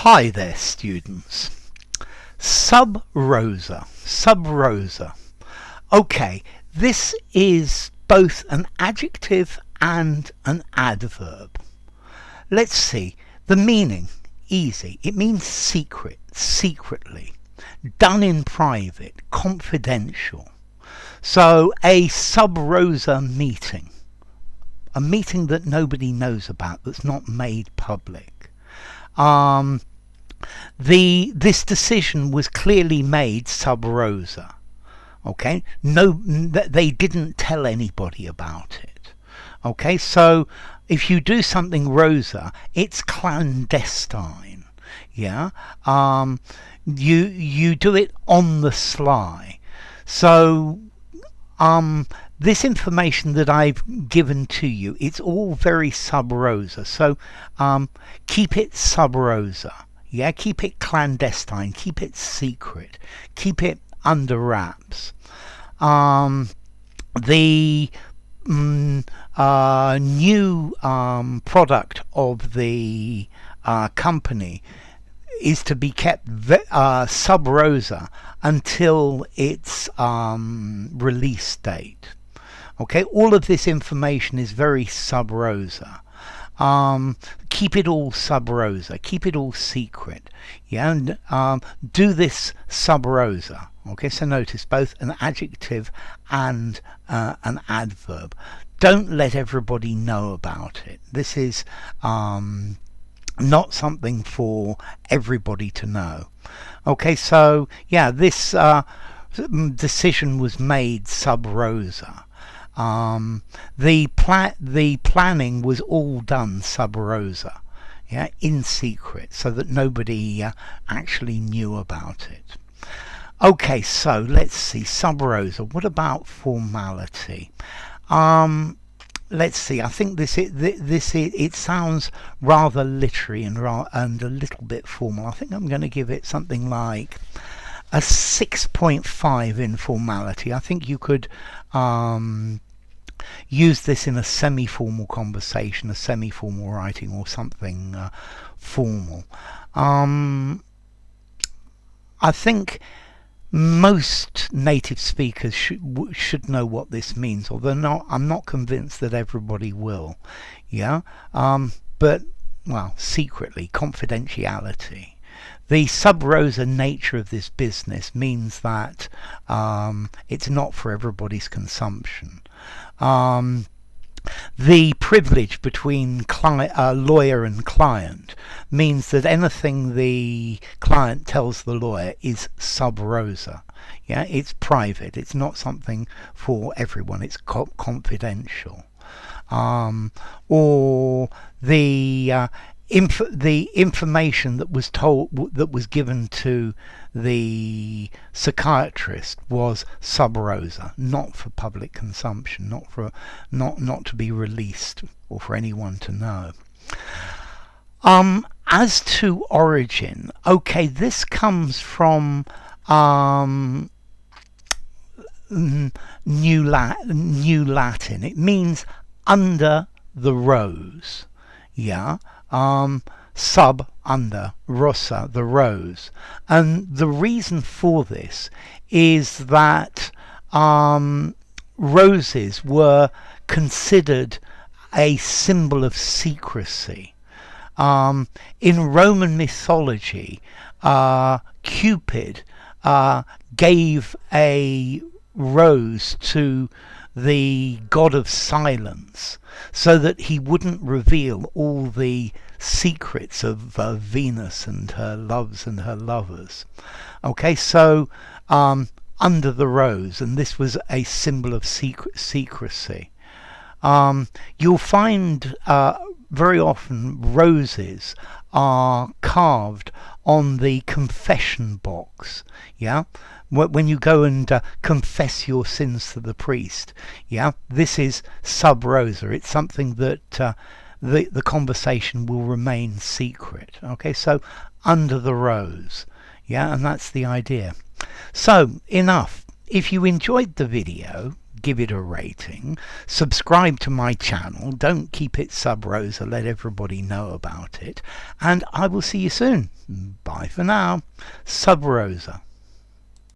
Hi there, students. Sub Rosa. Sub Rosa. Okay, this is both an adjective and an adverb. Let's see. The meaning, easy. It means secret, secretly, done in private, confidential. So a Sub Rosa meeting, a meeting that nobody knows about, that's not made public. This decision was clearly made sub rosa. Okay, no, they didn't tell anybody about it. Okay, so if you do something rosa, it's clandestine. Yeah, you do it on the sly. So this information that I've given to you, it's all very sub rosa. So keep it sub rosa. Yeah, keep it clandestine, keep it secret, keep it under wraps. The new product of the company is to be kept sub rosa until its release date. Okay, all of this information is very sub rosa. Keep it all sub rosa, keep it all secret. Yeah, and do this sub rosa. Okay, so notice both an adjective and an adverb. Don't let everybody know about it. This is not something for everybody to know. Okay, so yeah, this decision was made sub rosa. The planning was all done sub rosa, yeah, in secret, so that nobody actually knew about it. Okay, so let's see, sub rosa. What about formality? Let's see. I think it sounds rather literary and a little bit formal. I think I'm going to give it something like a 6.5 in formality. I think you could use this in a semi-formal conversation, a semi-formal writing, or something formal. I think most native speakers should know what this means, although I'm not convinced that everybody will. Yeah, but well, secretly, confidentiality. The sub rosa nature of this business means that it's not for everybody's consumption. The privilege between lawyer and client means that anything the client tells the lawyer is sub rosa. Yeah, it's private. It's not something for everyone. It's confidential. Or the information that was given to the psychiatrist was sub rosa, not for public consumption, not to be released or for anyone to know. As to origin, okay, this comes from New Latin. It means under the rose. Yeah. Sub, under, rosa, the rose. And the reason for this is that roses were considered a symbol of secrecy. In Roman mythology, Cupid gave a rose to the god of silence so that he wouldn't reveal all the secrets of Venus and her loves and her lovers. Okay, so under the rose, and this was a symbol of secrecy. You'll find very often roses are carved on the confession box. Yeah, when you go and confess your sins to the priest. Yeah, this is sub rosa. It's something that the conversation will remain secret. Okay, so under the rose. Yeah, and that's the idea. So enough. If you enjoyed the video, give it a rating, subscribe to my channel, don't keep it Sub Rosa, let everybody know about it, and I will see you soon. Bye for now. Sub Rosa.